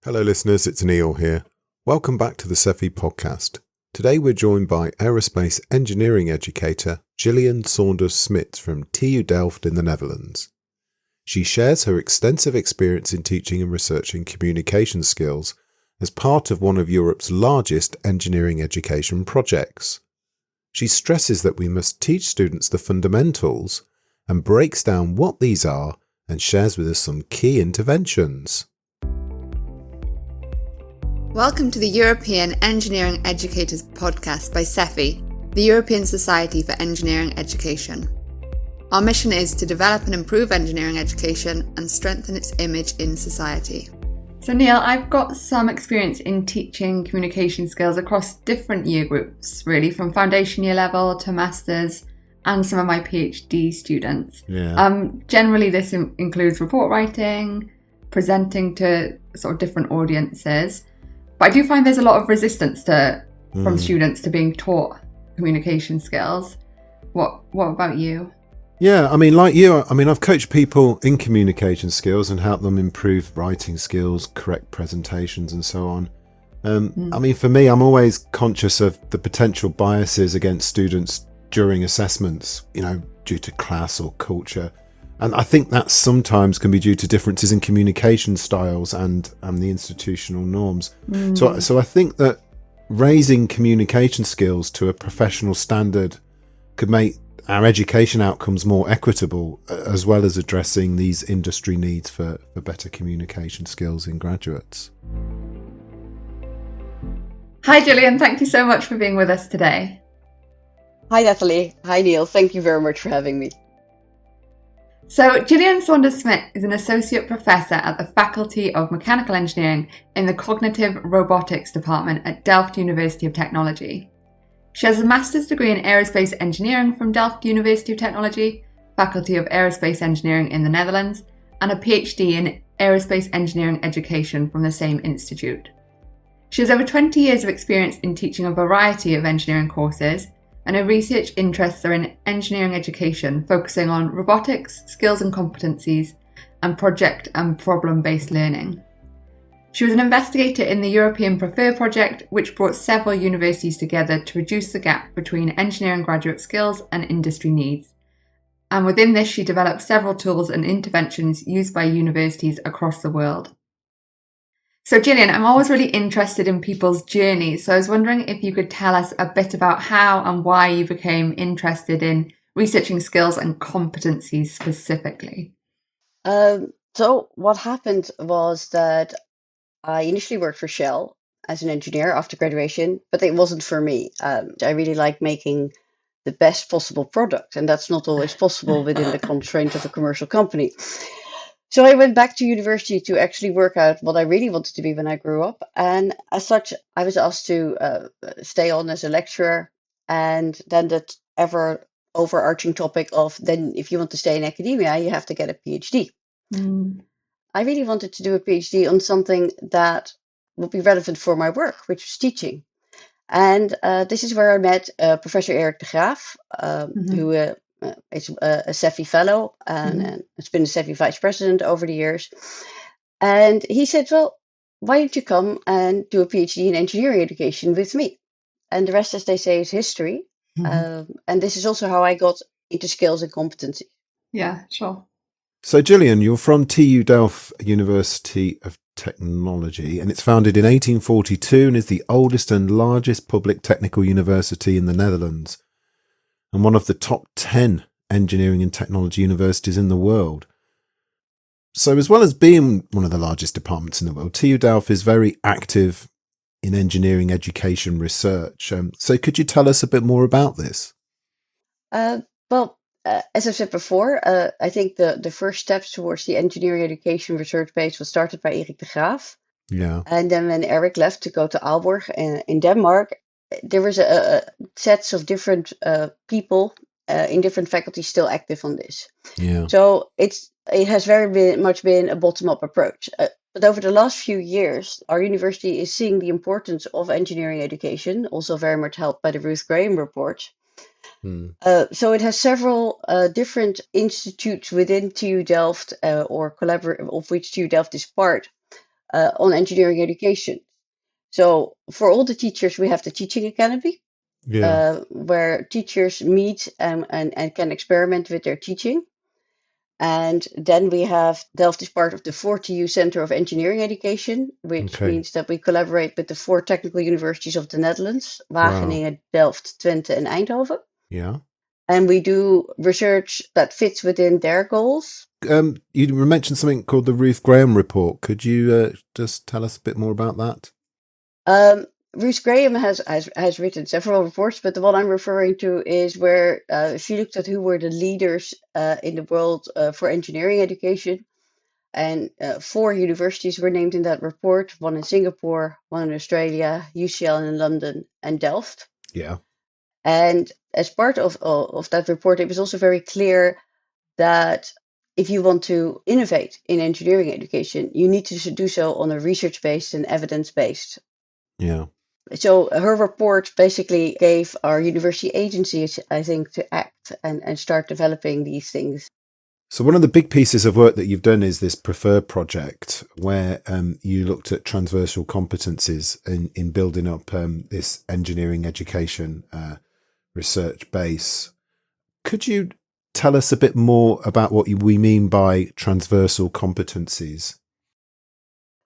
Hello listeners, it's Neil here. Welcome back to the SEFI podcast. Today we're joined by aerospace engineering educator Gillian Saunders-Smits from TU Delft in the Netherlands. She shares her extensive experience in teaching and researching communication skills as part of one of Europe's largest engineering education projects. She stresses that we must teach students the fundamentals and breaks down what these are and shares with us some key interventions. Welcome to the European Engineering Educators podcast by SEFI, the European Society for Engineering Education. Our mission is to develop and improve engineering education and strengthen its image in society. So Neil, I've got some experience in teaching communication skills across different year groups, really, from foundation year level to masters and some of my PhD students. Generally, this includes report writing, presenting to sort of different audiences. But I do find there's a lot of resistance from students to being taught communication skills. What about you? Yeah, like you, I've coached people in communication skills and helped them improve writing skills, correct presentations and so on. For me, I'm always conscious of the potential biases against students during assessments, due to class or culture. And I think that sometimes can be due to differences in communication styles and the institutional norms. So I think that raising communication skills to a professional standard could make our education outcomes more equitable, as well as addressing these industry needs for better communication skills in graduates. Hi Gillian, thank you so much for being with us today. Hi Natalie, hi Neil, thank you very much for having me. So Gillian Saunders-Smits is an associate professor at the Faculty of Mechanical Engineering in the Cognitive Robotics department at Delft University of Technology. She has a master's degree in aerospace engineering from Delft University of Technology, Faculty of Aerospace Engineering in the Netherlands, and a PhD in aerospace engineering education from the same institute. She has over 20 years of experience in teaching a variety of engineering courses, and her research interests are in engineering education, focusing on robotics, skills and competencies, and project and problem-based learning. She was an investigator in the European Prefer project, which brought several universities together to reduce the gap between engineering graduate skills and industry needs. And within this, she developed several tools and interventions used by universities across the world. So Gillian, I'm always really interested in people's journeys. So I was wondering if you could tell us a bit about how and why you became interested in researching skills and competencies specifically. So what happened was that I initially worked for Shell as an engineer after graduation, but it wasn't for me. I really like making the best possible product, and that's not always possible within the constraints of a commercial company. So I went back to university to actually work out what I really wanted to be when I grew up. And as such, I was asked to stay on as a lecturer. And then that ever overarching topic of then if you want to stay in academia, you have to get a PhD. I really wanted to do a PhD on something that would be relevant for my work, which was teaching. And this is where I met Professor Eric de Graaf, who is a SEFI fellow and has been a SEFI vice president over the years. And he said, well, why don't you come and do a PhD in engineering education with me? And the rest, as they say, is history. And this is also how I got into skills and competency. Yeah, sure. So Gillian, you're from TU Delft University of Technology, and it's founded in 1842 and is the oldest and largest public technical university in the Netherlands, and one of the top 10 engineering and technology universities in the world. So as well as being one of the largest departments in the world, TU Delft is very active in engineering education research. So could you tell us a bit more about this? As I said before, I think the first steps towards the engineering education research base was started by Eric de Graaf. Yeah. And then when Eric left to go to Aalborg in Denmark, there was a sets of different people in different faculties still active on this. Yeah. So it has much been a bottom-up approach. But over the last few years, our university is seeing the importance of engineering education, also very much helped by the Ruth Graham report. So it has several different institutes within TU Delft of which TU Delft is part, on engineering education. So for all the teachers, we have the Teaching Academy, where teachers meet and can experiment with their teaching. And then we have Delft is part of the 4TU Center of Engineering Education, which means that we collaborate with the 4 technical universities of the Netherlands, Wageningen, Delft, Twente, and Eindhoven. Yeah. And we do research that fits within their goals. You mentioned something called the Ruth Graham report. Could you just tell us a bit more about that? Ruth Graham has written several reports, but the one I'm referring to is where she looked at who were the leaders in the world for engineering education. And 4 universities were named in that report, one in Singapore, one in Australia, UCL in London, and Delft. Yeah. And as part of that report, it was also very clear that if you want to innovate in engineering education, you need to do so on a research-based and evidence-based. Yeah. So her report basically gave our university agencies, I think, to act and start developing these things. So one of the big pieces of work that you've done is this Prefer project, where you looked at transversal competencies in building up this engineering education research base. Could you tell us a bit more about what we mean by transversal competencies?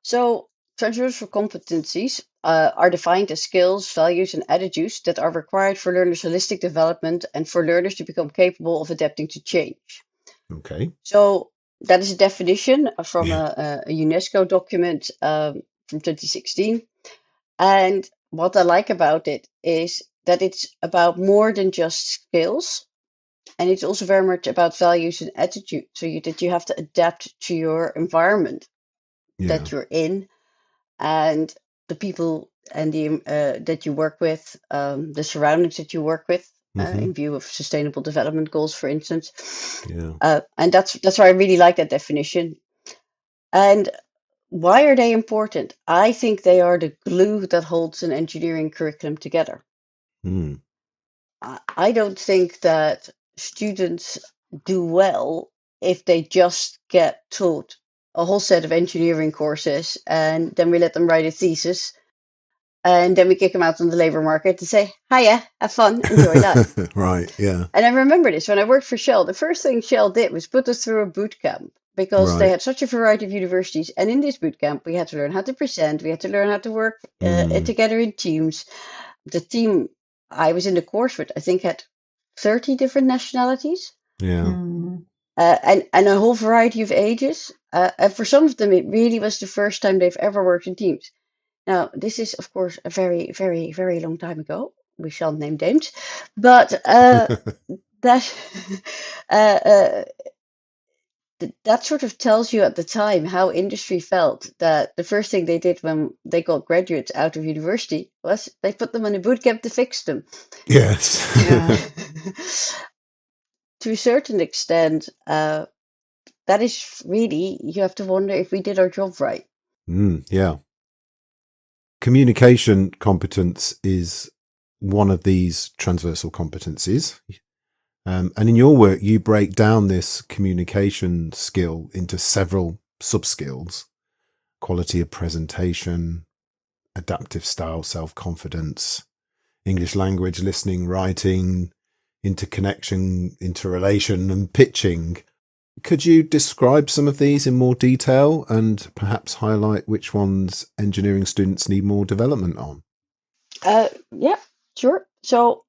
So transversal competencies are defined as skills, values, and attitudes that are required for learners' holistic development and for learners to become capable of adapting to change. Okay. So that is a definition from a UNESCO document from 2016. And what I like about it is that it's about more than just skills. And it's also very much about values and attitude. So that you have to adapt to your environment that you're in, and the people and the that you work with, the surroundings that you work with, in view of sustainable development goals, for instance. And that's why I really like that definition. And why are they important? I think they are the glue that holds an engineering curriculum together. I don't think that students do well if they just get taught a whole set of engineering courses and then we let them write a thesis and then we kick them out on the labor market to say, hiya, have fun, enjoy life. Right, yeah. And I remember this when I worked for Shell. The first thing Shell did was put us through a boot camp because they had such a variety of universities. And in this boot camp, we had to learn how to present. We had to learn how to work together in teams. The team I was in the course with, I think, had 30 different nationalities. And a whole variety of ages. And for some of them, it really was the first time they've ever worked in teams. Now, this is, of course, a very, very, very long time ago. We shan't name names. But that sort of tells you at the time how industry felt, that the first thing they did when they got graduates out of university was they put them in a boot camp to fix them. Yes. To a certain extent, that is really, you have to wonder if we did our job right. Yeah. Communication competence is one of these transversal competencies. And in your work, you break down this communication skill into several sub-skills: quality of presentation, adaptive style, self-confidence, English language, listening, writing, interconnection, interrelation, and pitching. Could you describe some of these in more detail and perhaps highlight which ones engineering students need more development on? Yeah, sure. So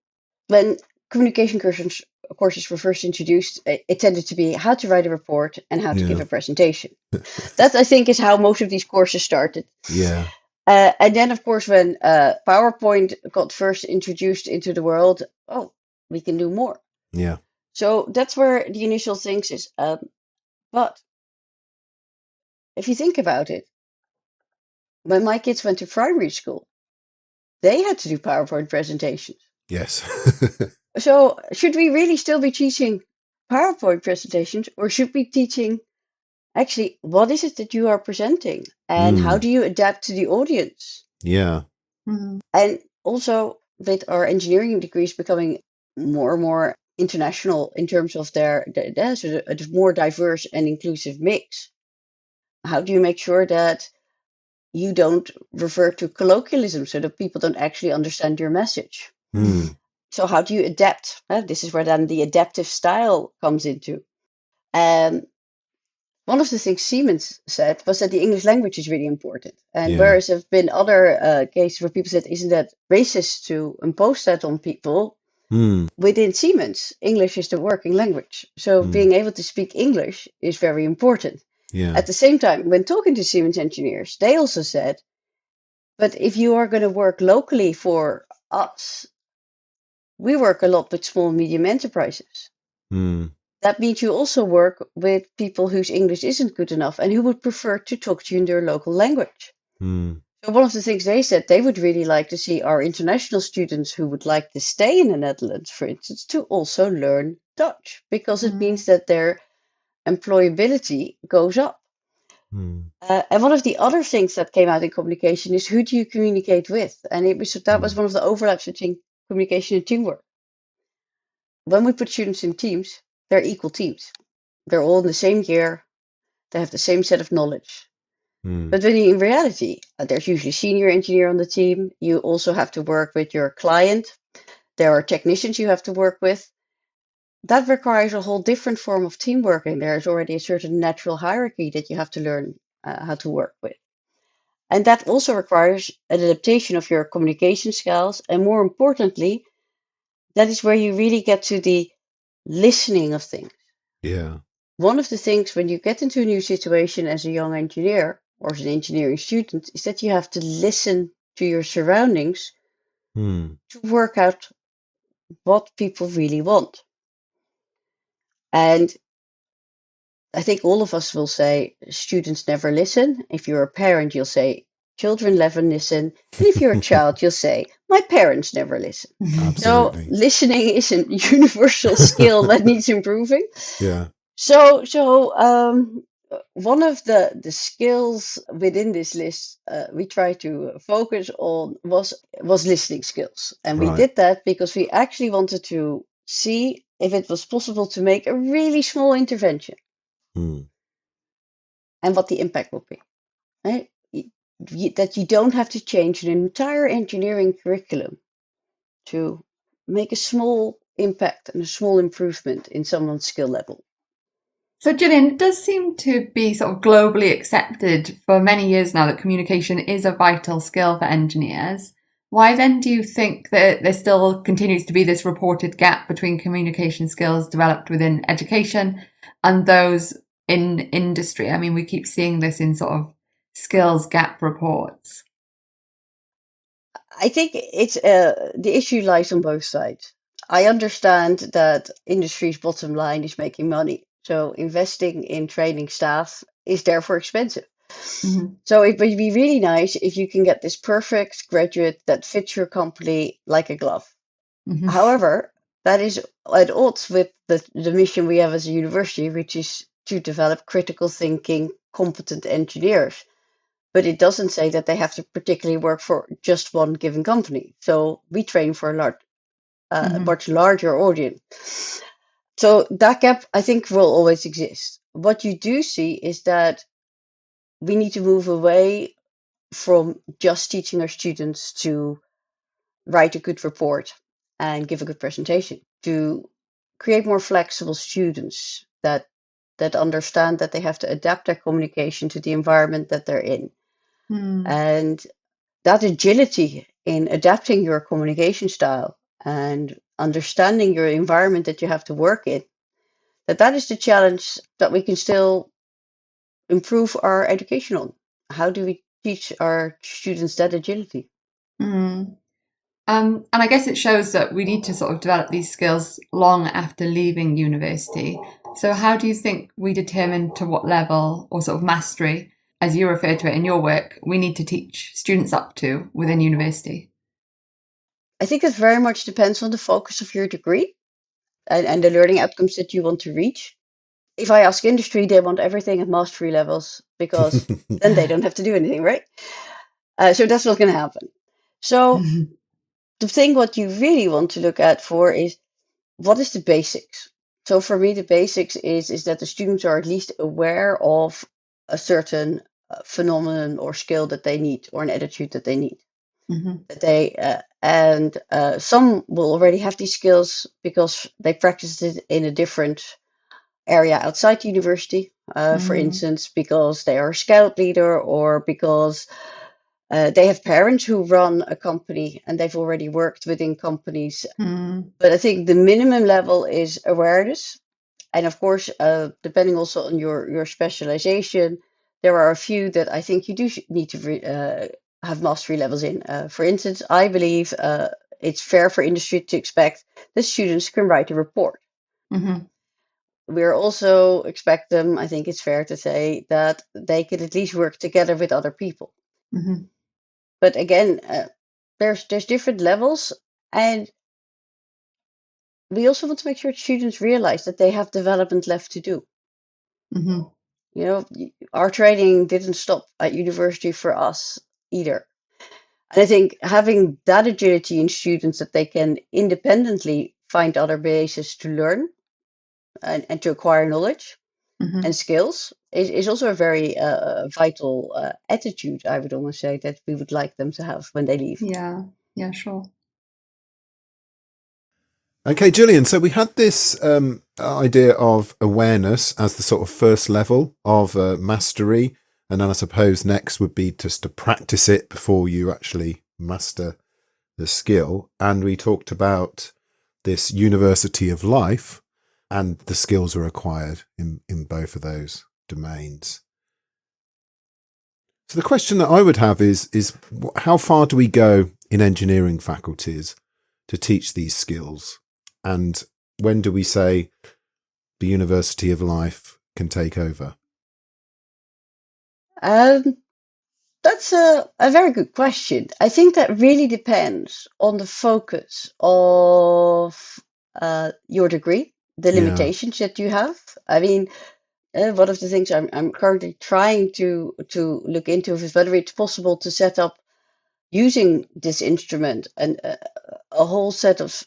when communication courses were first introduced, it tended to be how to write a report and how to give a presentation. That, I think, is how most of these courses started. Yeah. And then, of course, when PowerPoint got first introduced into the world, we can do more. Yeah. So that's where the initial things is. But if you think about it, when my kids went to primary school, they had to do PowerPoint presentations. Yes. So should we really still be teaching PowerPoint presentations, or should we be teaching actually what is it that you are presenting and how do you adapt to the audience? Yeah. And also with our engineering degrees becoming more and more international in terms of there's a more diverse and inclusive mix. How do you make sure that you don't revert to colloquialism so that people don't actually understand your message. So how do you adapt? This is where then the adaptive style comes into. One of the things Siemens said was that the English language is really important. And whereas there have been other cases where people said, isn't that racist to impose that on people? Within Siemens, English is the working language. So being able to speak English is very important. At the same time, when talking to Siemens engineers, they also said, but if you are going to work locally for us, we work a lot with small and medium enterprises. That means you also work with people whose English isn't good enough and who would prefer to talk to you in their local language. So one of the things they said, they would really like to see our international students who would like to stay in the Netherlands, for instance, to also learn Dutch, because it means that their employability goes up. And one of the other things that came out in communication is, who do you communicate with? And that was one of the overlaps between communication and teamwork. When we put students in teams, they're equal teams. They're all in the same year. They have the same set of knowledge. But when in reality, there's usually a senior engineer on the team. You also have to work with your client. There are technicians you have to work with. That requires a whole different form of teamwork. And there's already a certain natural hierarchy that you have to learn how to work with. And that also requires an adaptation of your communication skills. And more importantly, that is where you really get to the listening of things. One of the things when you get into a new situation as a young engineer or as an engineering student is that you have to listen to your surroundings to work out what people really want. And I think all of us will say students never listen. If you're a parent, you'll say children never listen. And if you're a child, you'll say my parents never listen. So listening is a universal skill that needs improving. So one of the skills within this list we try to focus on was listening skills. And we did that because we actually wanted to see if it was possible to make a really small intervention and what the impact would be. Right? That you don't have to change an entire engineering curriculum to make a small impact and a small improvement in someone's skill level. So, Gillian, it does seem to be sort of globally accepted for many years now that communication is a vital skill for engineers. Why then do you think that there still continues to be this reported gap between communication skills developed within education and those in industry? I mean, we keep seeing this in sort of skills gap reports. I think it's the issue lies on both sides. I understand that industry's bottom line is making money. So investing in training staff is therefore expensive. So it would be really nice if you can get this perfect graduate that fits your company like a glove. However, that is at odds with the mission we have as a university, which is to develop critical thinking, competent engineers. But it doesn't say that they have to particularly work for just one given company. So we train for a much larger audience. So that gap, I think, will always exist. What you do see is that we need to move away from just teaching our students to write a good report and give a good presentation, to create more flexible students that understand that they have to adapt their communication to the environment that they're in. And that agility in adapting your communication style and understanding your environment that you have to work in, that is the challenge that we can still improve our education on. How do we teach our students that agility? And I guess it shows that we need to sort of develop these skills long after leaving university. So how do you think we determine to what level or sort of mastery, as you refer to it in your work, we need to teach students up to within university? I think it very much depends on the focus of your degree and the learning outcomes that you want to reach. If I ask industry, they want everything at mastery levels because then they don't have to do anything, right? So that's not going to happen. So the thing what you really want to look at for is, what is the basics? So for me, the basics is that the students are at least aware of a certain phenomenon or skill that they need, or an attitude that they need. Mm-hmm. Some will already have these skills because they practiced it in a different area outside university, for instance, because they are a scout leader, or because they have parents who run a company and they've already worked within companies. But I think the minimum level is awareness. And of course, depending also on your specialization, there are a few that I think you do need to have mastery levels in. For instance, I believe it's fair for industry to expect that students can write a report. Mm-hmm. We're also expect them, I think it's fair to say, that they could at least work together with other people. Mm-hmm. But again, there's different levels, and we also want to make sure students realize that they have development left to do. Mm-hmm. You know, our training didn't stop at university for us either. And I think having that agility in students, that they can independently find other bases to learn and to acquire knowledge and skills, is also a very vital attitude, I would almost say, that we would like them to have when they leave. Yeah, sure. Okay, Gillian, so we had this idea of awareness as the sort of first level of mastery, and then I suppose next would be just to practice it before you actually master the skill. And we talked about this university of life, and the skills are acquired in both of those domains. So the question that I would have is how far do we go in engineering faculties to teach these skills? And when do we say the University of Life can take over? That's a very good question. I think that really depends on the focus of your degree, the limitations that you have. I mean, one of the things I'm currently trying to look into is whether it's possible to set up, using this instrument, and a whole set of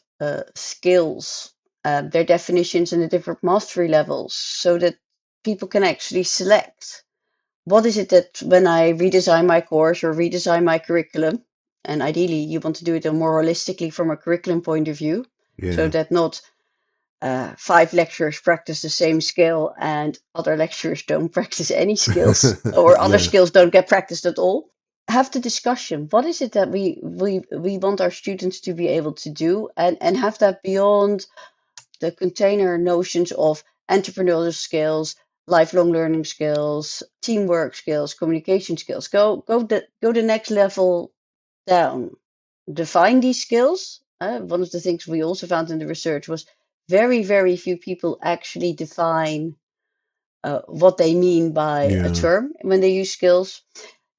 skills, their definitions and the different mastery levels, so that people can actually select what is it that, when I redesign my course or redesign my curriculum, and ideally you want to do it more holistically from a curriculum point of view, so that not 5 lecturers practice the same skill and other lecturers don't practice any skills, or other skills don't get practiced at all. Have the discussion. What is it that we want our students to be able to do, and have that beyond the container notions of entrepreneurial skills, lifelong learning skills, teamwork skills, communication skills. Go the next level down. Define these skills. One of the things we also found in the research was very, very few people actually define what they mean by a term when they use skills.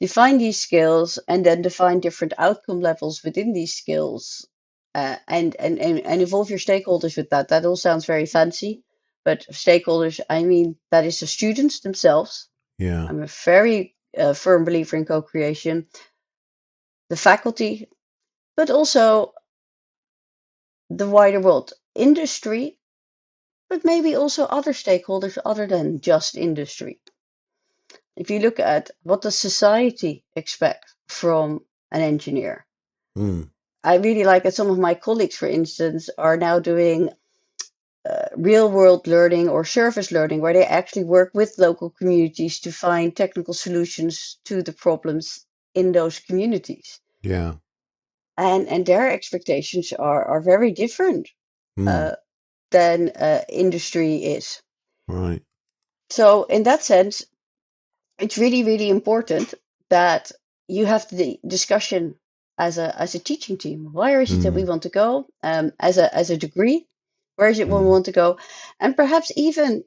Define these skills, and then define different outcome levels within these skills, and involve your stakeholders with that. That all sounds very fancy, but stakeholders, I mean, that is the students themselves. I'm a very firm believer in co-creation. The faculty, but also the wider world, industry, but maybe also other stakeholders other than just industry. If you look at what does society expect from an engineer, I really like that some of my colleagues, for instance, are now doing real world learning or service learning, where they actually work with local communities to find technical solutions to the problems in those communities. And their expectations are very different than industry is. Right. So in that sense, it's really, really important that you have the discussion as a teaching team. Where is it that we want to go? As a degree, where is it we want to go? And perhaps even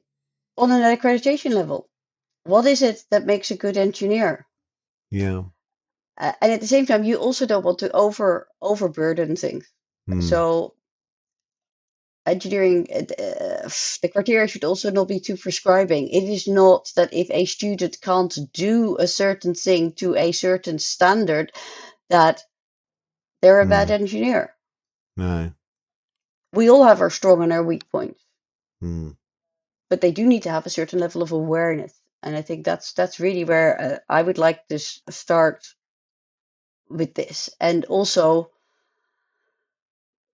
on an accreditation level, what is it that makes a good engineer? And at the same time, you also don't want to overburden things. So engineering, the criteria should also not be too prescribing. It is not that if a student can't do a certain thing to a certain standard, that they're a bad engineer. No. We all have our strong and our weak points. But they do need to have a certain level of awareness And I think that's really where I would like to start with this, and also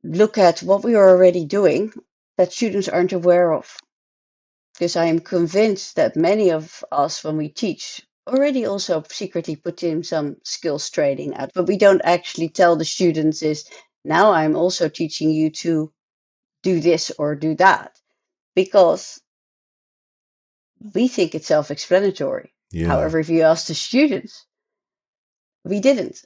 look at what we are already doing that students aren't aware of. Because I am convinced that many of us, when we teach, already also secretly put in some skills training out, but we don't actually tell the students is, now I'm also teaching you to do this or do that, because we think it's self-explanatory. Yeah. However, if you ask the students, we didn't.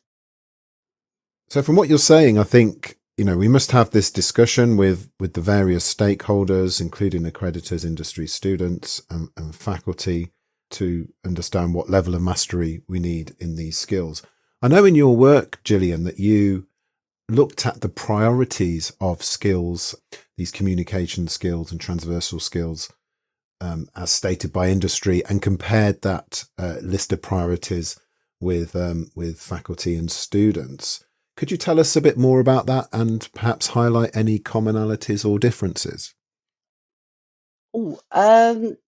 So from what you're saying, I think, we must have this discussion with the various stakeholders, including accreditors, industry, students, and faculty, to understand what level of mastery we need in these skills. I know in your work, Gillian, that you looked at the priorities of skills, these communication skills and transversal skills, as stated by industry, and compared that list of priorities with faculty and students. Could you tell us a bit more about that and perhaps highlight any commonalities or differences?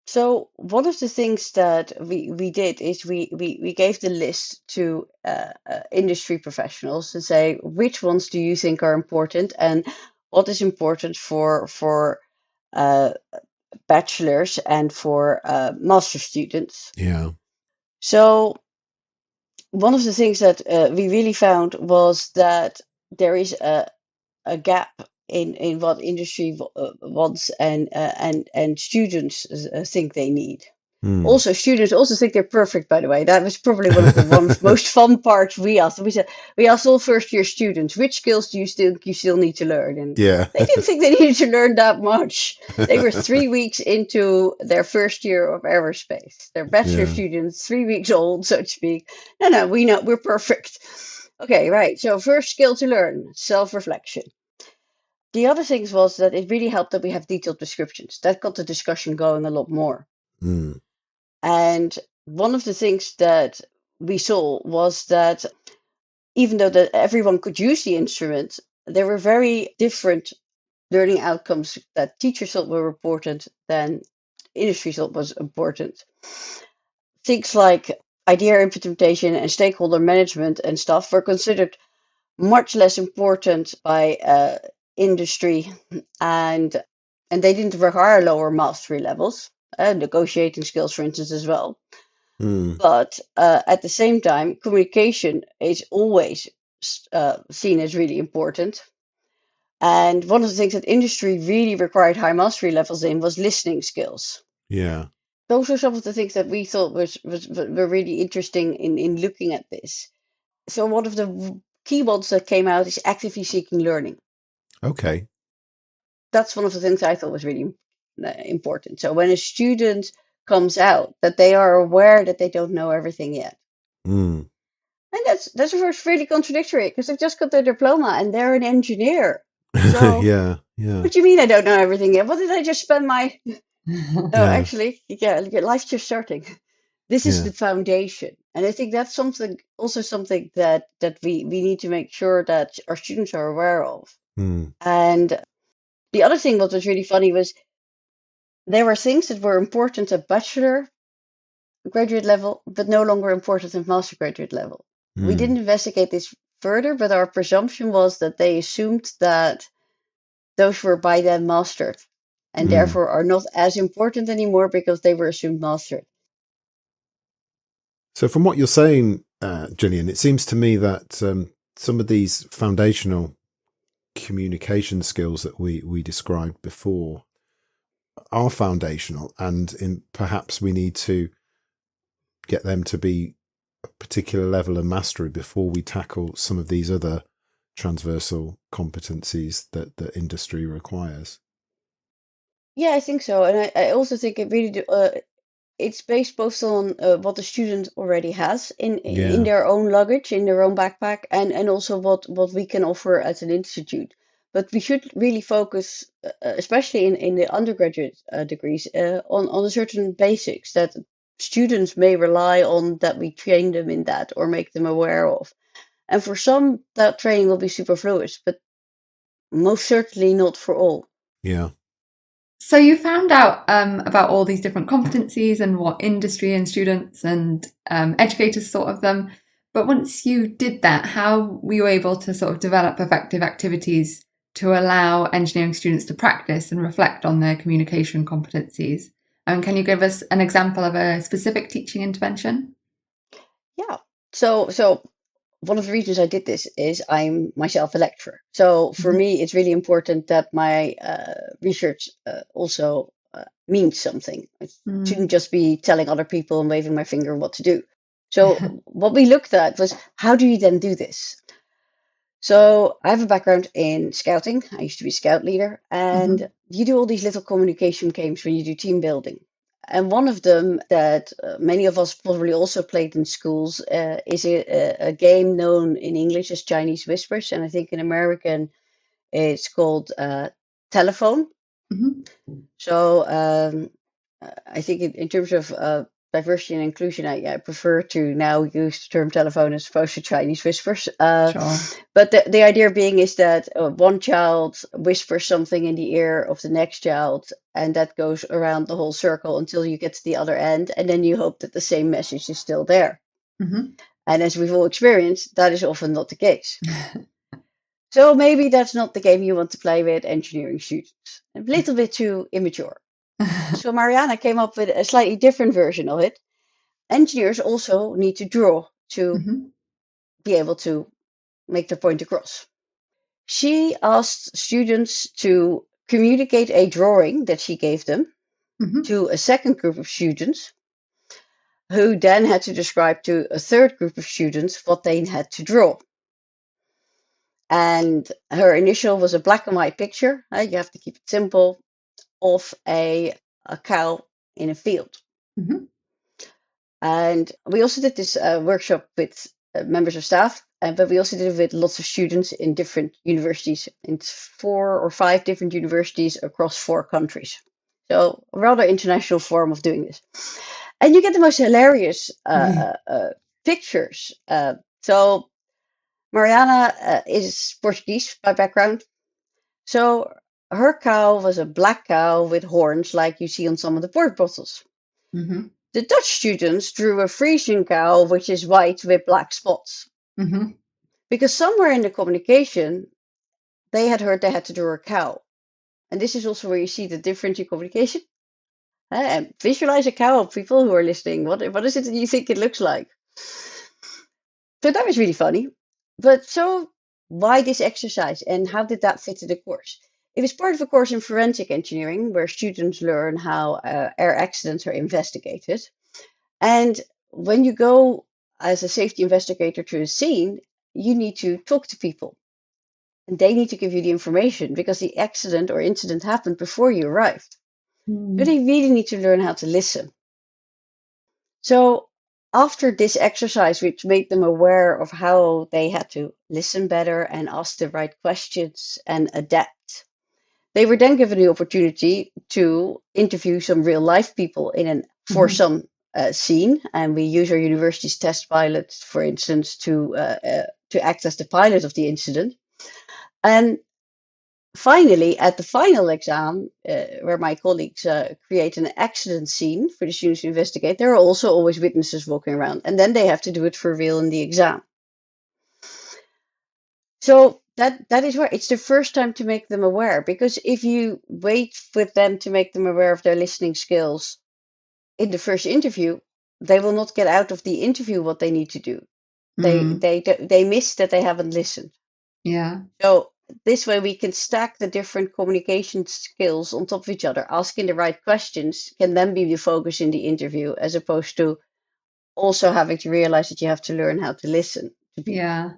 So one of the things that we did is we gave the list to industry professionals to say, which ones do you think are important, and what is important for bachelor's and for master students. Yeah. So one of the things that we really found was that there is a gap in what industry wants and students think they need. Also, students also think they're perfect, by the way. That was probably one of the most fun parts we asked. We asked all first-year students, which skills do you still need to learn? And Yeah. they didn't think they needed to learn that much. They were 3 weeks into their first year of aerospace. They're bachelor students, 3 weeks old, so to speak. No, we know we're perfect. Okay, right. So first skill to learn, self-reflection. The other things was that it really helped that we have detailed descriptions. That got the discussion going a lot more. And one of the things that we saw was that even though that everyone could use the instrument, there were very different learning outcomes that teachers thought were important than industry thought was important. Things like idea implementation and stakeholder management and stuff were considered much less important by industry, and they didn't require lower mastery levels, negotiating skills, for instance, as well. But at the same time, communication is always seen as really important. And one of the things that industry really required high mastery levels in was listening skills. Yeah. Those are some of the things that we thought were really interesting in looking at this. So one of the key ones that came out is actively seeking learning. Okay. That's one of the things I thought was really important. So when a student comes out, that they are aware that they don't know everything yet. And that's of course really contradictory, because they've just got their diploma and they're an engineer. So yeah. What do you mean I don't know everything yet? What did I just spend my... No, actually, life's just starting. This is the foundation. And I think that's something that we need to make sure that our students are aware of. And the other thing that was really funny was there were things that were important at bachelor graduate level, but no longer important at master graduate level. We didn't investigate this further, but our presumption was that they assumed that those were by then mastered, and therefore are not as important anymore because they were assumed mastered. So from what you're saying, Gillian, it seems to me that some of these foundational communication skills that we described before are foundational, and perhaps we need to get them to be a particular level of mastery before we tackle some of these other transversal competencies that the industry requires. Yeah, I think so. And I also think it really it's based both on what the student already has in their own luggage, in their own backpack, and also what we can offer as an institute. But we should really focus, especially in the undergraduate degrees, on a certain basics that students may rely on, that we train them in that or make them aware of. And for some, that training will be superfluous, but most certainly not for all. Yeah. So you found out about all these different competencies and what industry and students and educators thought of them. But once you did that, how were you able to sort of develop effective activities to allow engineering students to practice and reflect on their communication competencies? And can you give us an example of a specific teaching intervention? Yeah. So one of the reasons I did this is I'm myself a lecturer. So for me, it's really important that my research also means something. It shouldn't just be telling other people and waving my finger what to do. So what we looked at was, how do you then do this? So I have a background in scouting. I used to be a scout leader, and you do all these little communication games when you do team building. And one of them that many of us probably also played in schools is a game known in English as Chinese Whispers, and I think in American it's called telephone. So I think in terms of diversity and inclusion, I prefer to now use the term telephone as opposed to Chinese whispers. Sure. But the idea being is that one child whispers something in the ear of the next child, and that goes around the whole circle until you get to the other end, and then you hope that the same message is still there. And as we've all experienced, that is often not the case. So maybe that's not the game you want to play with engineering students. A little bit too immature. So Mariana came up with a slightly different version of it. Engineers also need to draw to be able to make their point across. She asked students to communicate a drawing that she gave them to a second group of students, who then had to describe to a third group of students what they had to draw. And her initial was a black and white picture. You have to keep it simple, of a cow in a field. And we also did this workshop with members of staff, but we also did it with lots of students in different universities, in 4 or 5 different universities across 4 countries. So a rather international form of doing this. And you get the most hilarious pictures. So Mariana is Portuguese by background. So her cow was a black cow with horns like you see on some of the port bottles. The Dutch students drew a Frisian cow, which is white with black spots. Because somewhere in the communication, they had heard they had to draw a cow. And this is also where you see the difference in communication. And visualize a cow, people who are listening. What is it that you think it looks like? So that was really funny. But so why this exercise, and how did that fit to the course? It was part of a course in forensic engineering where students learn how air accidents are investigated. And when you go as a safety investigator to a scene, you need to talk to people. And they need to give you the information because the accident or incident happened before you arrived. So they really need to learn how to listen. So after this exercise, which made them aware of how they had to listen better and ask the right questions and adapt, they were then given the opportunity to interview some real life people for some scene. And we use our university's test pilot, for instance, to act as the pilot of the incident. And finally, at the final exam, where my colleagues create an accident scene for the students to investigate, there are also always witnesses walking around, and then they have to do it for real in the exam. So that is where it's the first time to make them aware, because if you wait with them to make them aware of their listening skills in the first interview, they will not get out of the interview what they need to do. They miss that they haven't listened. Yeah. So this way we can stack the different communication skills on top of each other. Asking the right questions can then be the focus in the interview, as opposed to also having to realize that you have to learn how to listen. Yeah.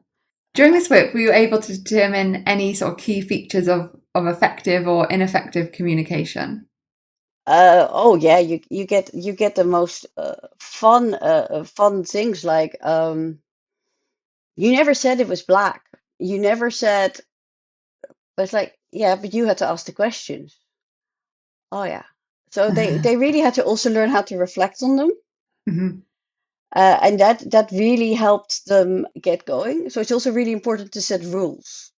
During this work, were you able to determine any sort of key features of effective or ineffective communication? Oh yeah, you get the most fun things, like you never said it was black. You never said, but it's like, yeah, but you had to ask the questions. Oh yeah. So they really had to also learn how to reflect on them. And that really helped them get going. So it's also really important to set rules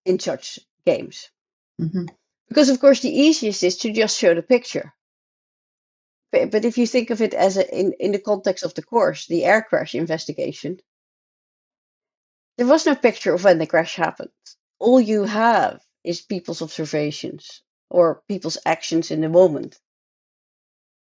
in such games. Because, of course, the easiest is to just show the picture. But if you think of it as in the context of the course, the air crash investigation, there was no picture of when the crash happened. All you have is people's observations or people's actions in the moment.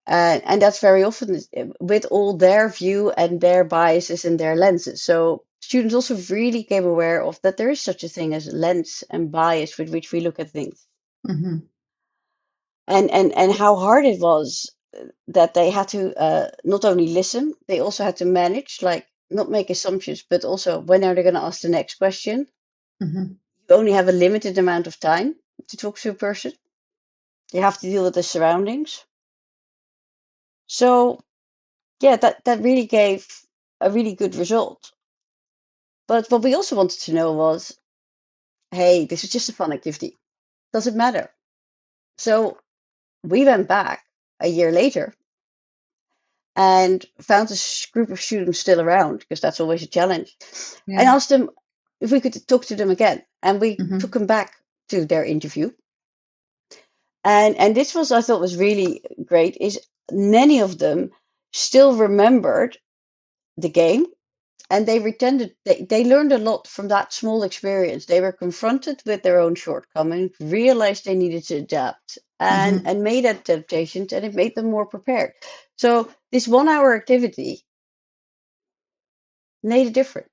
And that's very often with all their view and their biases and their lenses. So students also really came aware of that there is such a thing as lens and bias with which we look at things. Mm-hmm. And how hard it was that they had to not only listen, they also had to manage, like not make assumptions, but also when are they going to ask the next question? Mm-hmm. You only have a limited amount of time to talk to a person. You have to deal with the surroundings. So yeah, that really gave a really good result. But what we also wanted to know was, hey, this is just a fun activity. Does it matter? So we went back a year later and found a group of students still around, because that's always a challenge, Yeah. and asked them if we could talk to them again. And we Mm-hmm. took them back to their interview. And this was, I thought, was really great, is many of them still remembered the game, and they learned a lot from that small experience. They were confronted with their own shortcomings, realized they needed to adapt, and made adaptations, and it made them more prepared. So this 1 hour activity made a difference.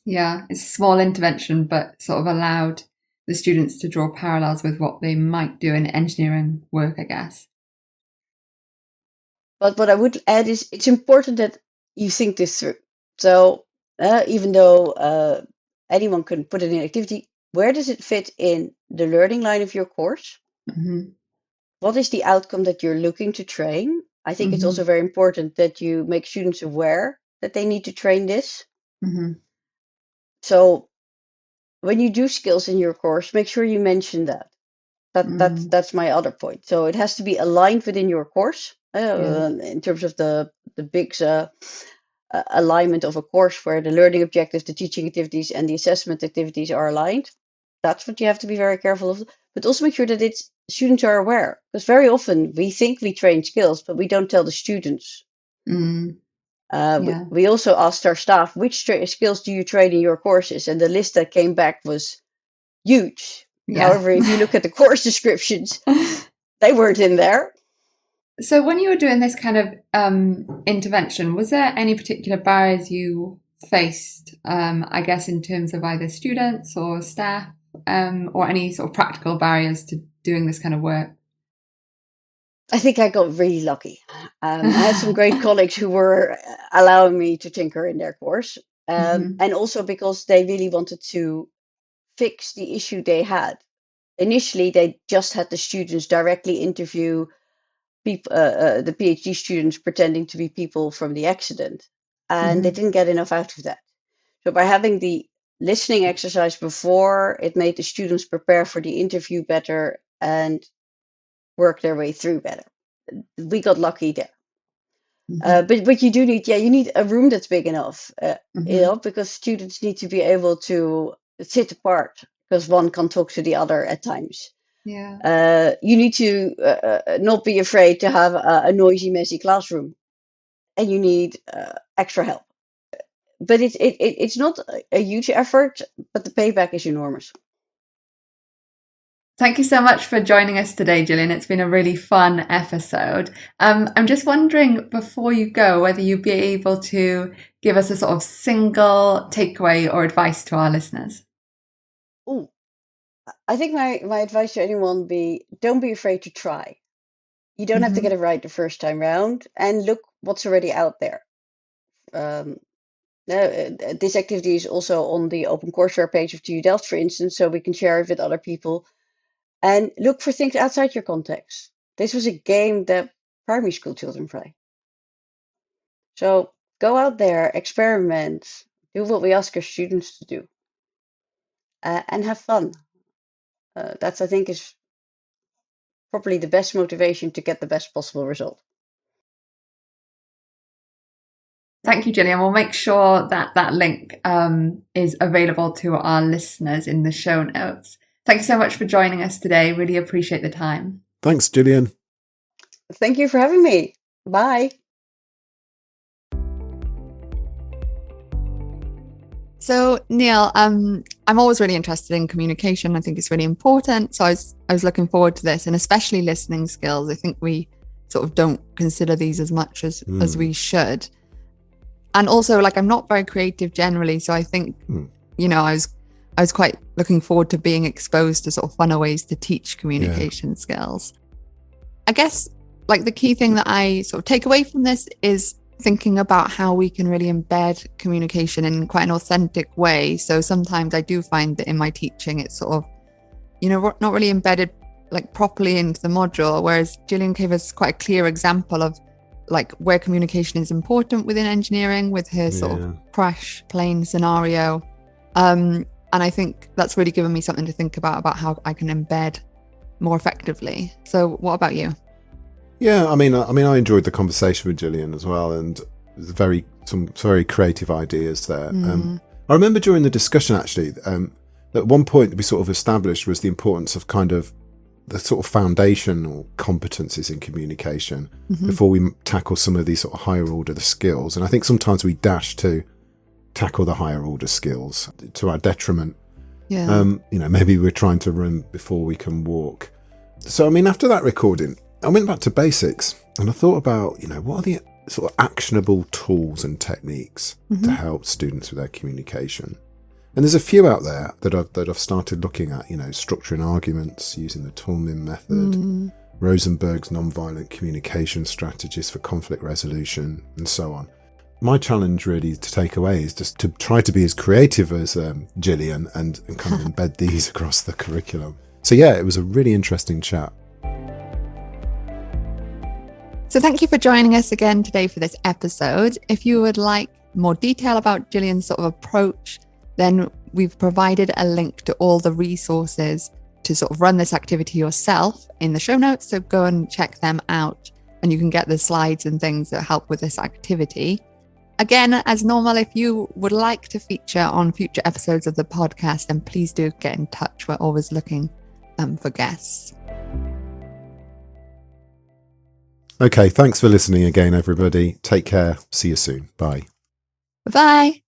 Yeah, it's a small intervention, but sort of allowed the students to draw parallels with what they might do in engineering work, I guess. But what I would add is it's important that you think this through. So even though anyone can put it in an activity, where does it fit in the learning line of your course? Mm-hmm. What is the outcome that you're looking to train? I think it's also very important that you make students aware that they need to train this. Mm-hmm. So when you do skills in your course, make sure you mention that. That's my other point. So it has to be aligned within your course in terms of the big alignment of a course where the learning objectives, the teaching activities, and the assessment activities are aligned. That's what you have to be very careful of. But also make sure that students are aware, because very often we think we train skills, but we don't tell the students. We also asked our staff, which skills do you train in your courses? And the list that came back was huge. Yeah. However, if you look at the course descriptions, they weren't in there. So when you were doing this kind of intervention, was there any particular barriers you faced, I guess, in terms of either students or staff, or any sort of practical barriers to doing this kind of work? I think I got really lucky. I had some great colleagues who were allowing me to tinker in their course. And also because they really wanted to fix the issue they had. Initially, they just had the students directly interview people, the PhD students pretending to be people from the accident, and they didn't get enough out of that. So by having the listening exercise before, it made the students prepare for the interview better and work their way through better. We got lucky there. But you do need, you need a room that's big enough, because students need to be able to sit apart, because one can talk to the other at times. Yeah. You need to not be afraid to have a noisy, messy classroom, and you need extra help. But it's not a huge effort, but the payback is enormous. Thank you so much for joining us today, Gillian. It's been a really fun episode. I'm just wondering, before you go, whether you'd be able to give us a sort of single takeaway or advice to our listeners. Oh, I think my advice to anyone would be, don't be afraid to try. You don't have to get it right the first time round, and look what's already out there. This activity is also on the open courseware page of TU Delft, for instance, so we can share it with other people. And look for things outside your context. This was a game that primary school children play. So go out there, experiment, do what we ask our students to do, and have fun. That's, I think, is probably the best motivation to get the best possible result. Thank you, Gillian. We'll make sure that that link is available to our listeners in the show notes. Thank you so much for joining us today. Really appreciate the time. Thanks, Gillian. Thank you for having me. Bye. So, Neil, I'm always really interested in communication. I think it's really important. So I was looking forward to this, and especially listening skills. I think we sort of don't consider these as much as we should. And also, like, I'm not very creative generally. So I think, I was quite looking forward to being exposed to sort of funner ways to teach communication skills. I guess, like, the key thing that I sort of take away from this is thinking about how we can really embed communication in quite an authentic way. So sometimes I do find that in my teaching, it's sort of, not really embedded like properly into the module, whereas Gillian gave us quite a clear example of like where communication is important within engineering with her sort of crash plane scenario. And I think that's really given me something to think about how I can embed more effectively. So what about you? Yeah, I mean, I enjoyed the conversation with Gillian as well, and some very creative ideas there. I remember during the discussion actually, at one point we sort of established was the importance of kind of the sort of foundational competencies in communication before we tackle some of these sort of higher order skills. And I think sometimes we dash to tackle the higher order skills to our detriment. Maybe we're trying to run before we can walk. So I mean, after that recording, I went back to basics and I thought about, what are the sort of actionable tools and techniques to help students with their communication. And there's a few out there that I've started looking at, structuring arguments, using the Toulmin method, Rosenberg's nonviolent communication strategies for conflict resolution, and so on. My challenge really to take away is just to try to be as creative as Gillian and kind of embed these across the curriculum. So yeah, it was a really interesting chat. So thank you for joining us again today for this episode. If you would like more detail about Gillian's sort of approach, then we've provided a link to all the resources to sort of run this activity yourself in the show notes. So go and check them out and you can get the slides and things that help with this activity. Again, as normal, if you would like to feature on future episodes of the podcast, then please do get in touch. We're always looking for guests. Okay, thanks for listening again, everybody. Take care. See you soon. Bye. Bye-bye.